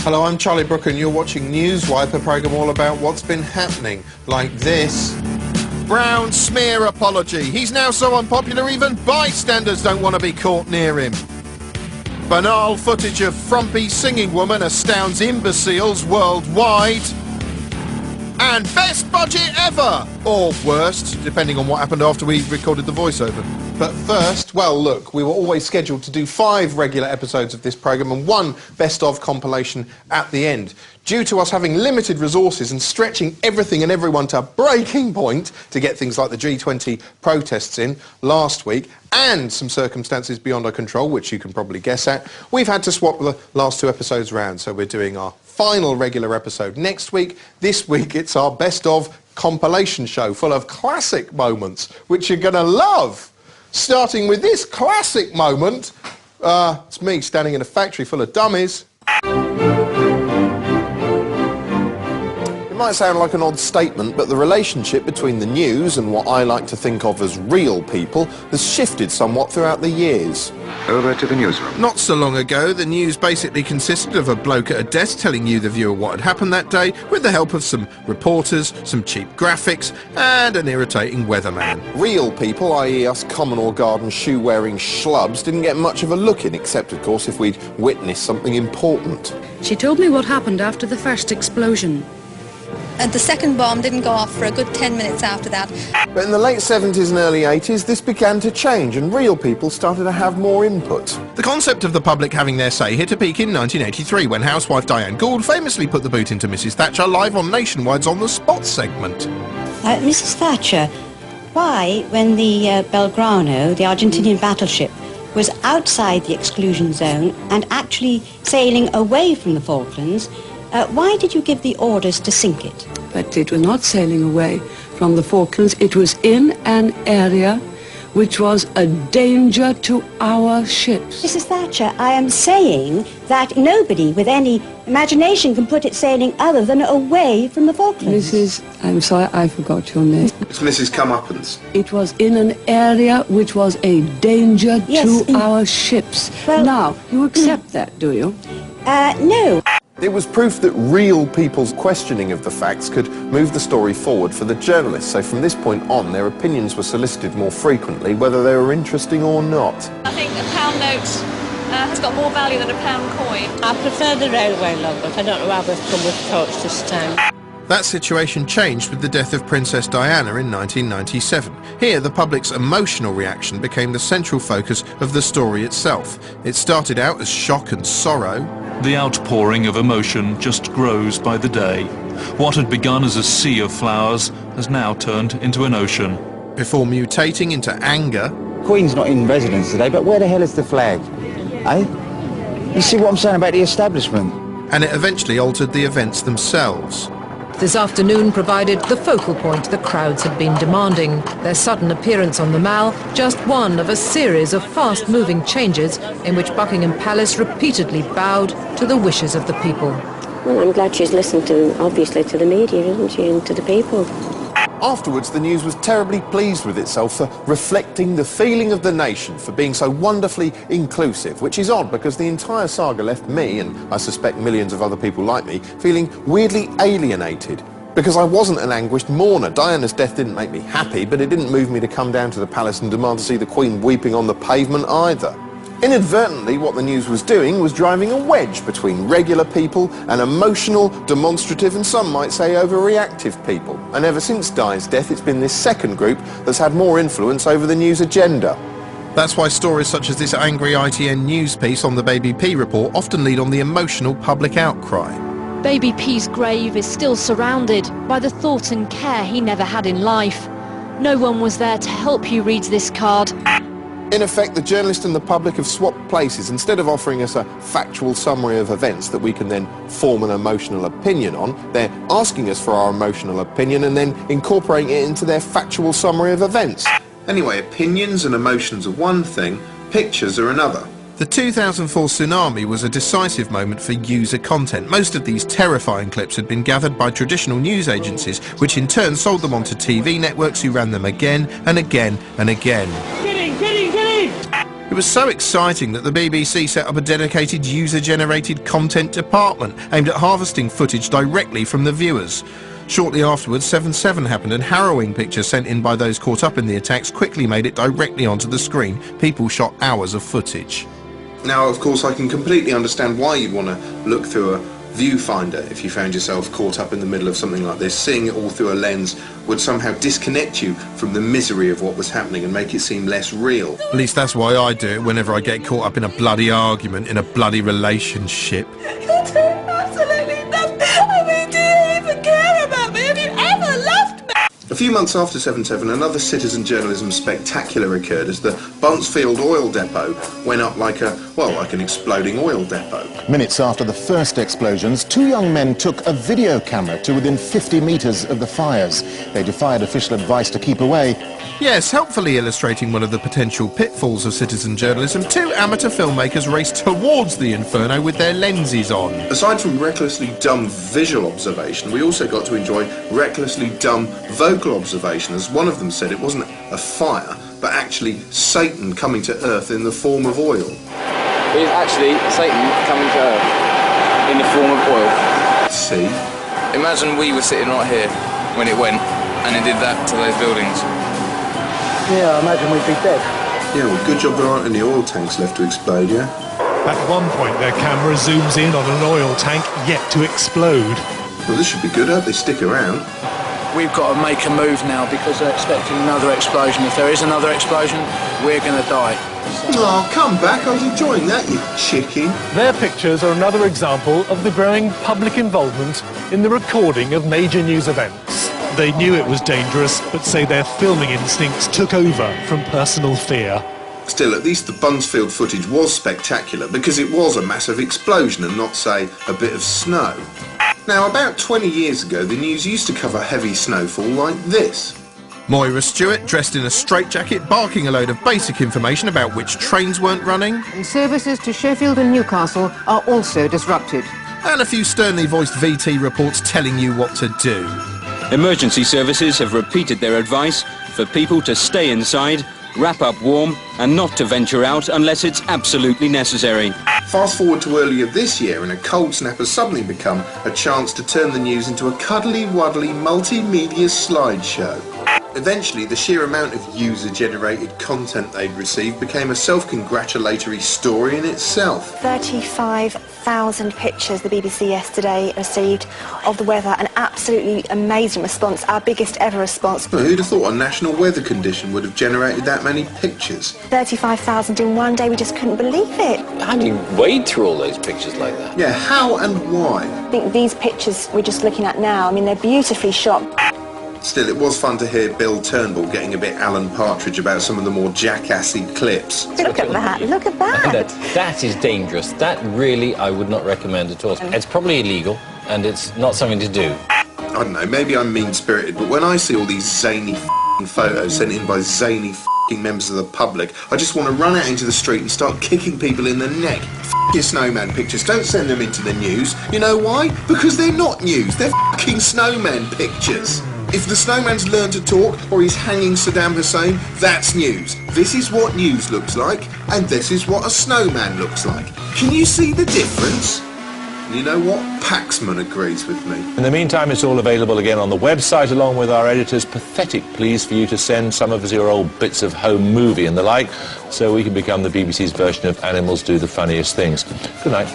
Hello, I'm Charlie Brooker and you're watching Newswipe, a programme all about what's been happening, like this. Brown smear apology. He's now so unpopular even bystanders don't want to be caught near him. Banal footage of frumpy singing woman astounds imbeciles worldwide. And best budget ever! Or worst, depending on what happened after we recorded the voiceover. But first, well, look, we were always scheduled to do 5 regular episodes of this programme and 1 best-of compilation at the end. Due to us having limited resources and stretching everything and everyone to breaking point to get things like the G20 protests in last week, and some circumstances beyond our control, which you can probably guess at, we've had to swap the last 2 episodes round, so we're doing our final regular episode next week. This week it's our best-of compilation show full of classic moments, which you're going to love. Starting with this classic moment, it's me standing in a factory full of dummies. It might sound like an odd statement, but the relationship between the news and what I like to think of as real people has shifted somewhat throughout the years. Over to the newsroom. Not so long ago, the news basically consisted of a bloke at a desk telling you, the viewer, what had happened that day, with the help of some reporters, some cheap graphics, and an irritating weatherman. Real people, i.e. us common or garden shoe-wearing schlubs, didn't get much of a look in, except, of course, if we'd witnessed something important. She told me what happened after the first explosion. And the second bomb didn't go off for a good 10 minutes after that. But in the late 70s and early 80s, this began to change and real people started to have more input. The concept of the public having their say hit a peak in 1983 when housewife Diane Gould famously put the boot into Mrs Thatcher live on Nationwide's On the Spot segment. Mrs Thatcher, why, when the Belgrano, the Argentinian battleship, was outside the exclusion zone and actually sailing away from the Falklands, why did you give the orders to sink it? But it was not sailing away from the Falklands. It was in an area which was a danger to our ships. Mrs Thatcher, I am saying that nobody with any imagination can put it sailing other than away from the Falklands. Mrs. I'm sorry, I forgot your name. It's Mrs Comeuppance. It was in an area which was a danger to our ships. Well, now, you accept that, do you? No. It was proof that real people's questioning of the facts could move the story forward for the journalists, so from this point on their opinions were solicited more frequently, whether they were interesting or not. I think a pound note has got more value than a pound coin. I prefer the railway logbook. I don't know why we've come with coach this time. That situation changed with the death of Princess Diana in 1997. Here, the public's emotional reaction became the central focus of the story itself. It started out as shock and sorrow. The outpouring of emotion just grows by the day. What had begun as a sea of flowers has now turned into an ocean. Before mutating into anger. Queen's not in residence today, but where the hell is the flag? Eh? You see what I'm saying about the establishment? And it eventually altered the events themselves. This afternoon provided the focal point the crowds had been demanding. Their sudden appearance on the Mall, just one of a series of fast-moving changes in which Buckingham Palace repeatedly bowed to the wishes of the people. Well, I'm glad she's listened to, obviously, to the media, isn't she, and to the people. Afterwards, the news was terribly pleased with itself for reflecting the feeling of the nation, for being so wonderfully inclusive, which is odd because the entire saga left me, and I suspect millions of other people like me, feeling weirdly alienated. Because I wasn't an anguished mourner. Diana's death didn't make me happy, but it didn't move me to come down to the palace and demand to see the Queen weeping on the pavement either. Inadvertently, what the news was doing was driving a wedge between regular people and emotional, demonstrative, and some might say overreactive people. And ever since Di's death, it's been this second group that's had more influence over the news agenda. That's why stories such as this angry ITN news piece on the Baby P report often lead on the emotional public outcry. Baby P's grave is still surrounded by the thought and care he never had in life. No one was there to help you, reads this card. In effect, the journalist and the public have swapped places. Instead of offering us a factual summary of events that we can then form an emotional opinion on, they're asking us for our emotional opinion and then incorporating it into their factual summary of events. Anyway, opinions and emotions are one thing, pictures are another. The 2004 tsunami was a decisive moment for user content. Most of these terrifying clips had been gathered by traditional news agencies, which in turn sold them onto TV networks who ran them again and again and again. It was so exciting that the BBC set up a dedicated user-generated content department aimed at harvesting footage directly from the viewers. Shortly afterwards, 7/7 happened, and harrowing pictures sent in by those caught up in the attacks quickly made it directly onto the screen. People shot hours of footage. Now, of course, I can completely understand why you'd want to look through a viewfinder if you found yourself caught up in the middle of something like this. Seeing it all through a lens would somehow disconnect you from the misery of what was happening and make it seem less real. At least that's why I do it whenever I get caught up in a bloody argument in a bloody relationship. You're doing absolutely nothing. I mean, do you even care about me? Have you ever loved me? A few months after 7/7, another citizen journalism spectacular occurred as the Buncefield oil depot went up like an exploding oil depot. Minutes after the first explosions, two young men took a video camera to within 50 metres of the fires. They defied official advice to keep away. Yes, helpfully illustrating one of the potential pitfalls of citizen journalism, two amateur filmmakers raced towards the inferno with their lenses on. Aside from recklessly dumb visual observation, we also got to enjoy recklessly dumb vocal observation, as one of them said it wasn't a fire, but actually Satan coming to Earth in the form of oil. It is actually Satan coming to Earth in the form of oil. See? Imagine we were sitting right here when it went, and it did that to those buildings. Yeah, I imagine we'd be dead. Yeah, well, good job there aren't any oil tanks left to explode, yeah? At one point, their camera zooms in on an oil tank yet to explode. Well, this should be good, I hope they stick around. We've got to make a move now because they're expecting another explosion. If there is another explosion, we're going to die. Oh, come back. I was enjoying that, you chicken. Their pictures are another example of the growing public involvement in the recording of major news events. They knew it was dangerous, but say their filming instincts took over from personal fear. Still, at least the Buncefield footage was spectacular because it was a massive explosion and not, say, a bit of snow. Now, about 20 years ago, the news used to cover heavy snowfall like this. Moira Stewart, dressed in a straitjacket, barking a load of basic information about which trains weren't running. And services to Sheffield and Newcastle are also disrupted. And a few sternly voiced VT reports telling you what to do. Emergency services have repeated their advice for people to stay inside, wrap up warm and not to venture out unless it's absolutely necessary. Fast forward to earlier this year and a cold snap has suddenly become a chance to turn the news into a cuddly-wuddly multimedia slideshow. Eventually, the sheer amount of user-generated content they'd received became a self-congratulatory story in itself. 35,000 pictures the BBC yesterday received of the weather, an absolutely amazing response, our biggest ever response. Well, who'd have thought a national weather condition would have generated that many pictures? 35,000 in one day, we just couldn't believe it. How do you wade through all those pictures like that? Yeah, how and why? I think these pictures we're just looking at now, I mean, they're beautifully shot. Still, it was fun to hear Bill Turnbull getting a bit Alan Partridge about some of the more jackassy clips. Look at that, look at that. That is dangerous. That really I would not recommend at all. It's probably illegal and it's not something to do. I don't know, maybe I'm mean-spirited, but when I see all these zany photos sent in by zany members of the public, I just want to run out into the street and start kicking people in the neck. Your snowman pictures, don't send them into the news. You know why? Because they're not news, they're snowman pictures. If the snowman's learned to talk or he's hanging Saddam Hussein, that's news. This is what news looks like, and this is what a snowman looks like. Can you see the difference? You know what? Paxman agrees with me. In the meantime, it's all available again on the website, along with our editor's pathetic pleas for you to send some of your old bits of home movie and the like, so we can become the BBC's version of Animals Do the Funniest Things. Good night.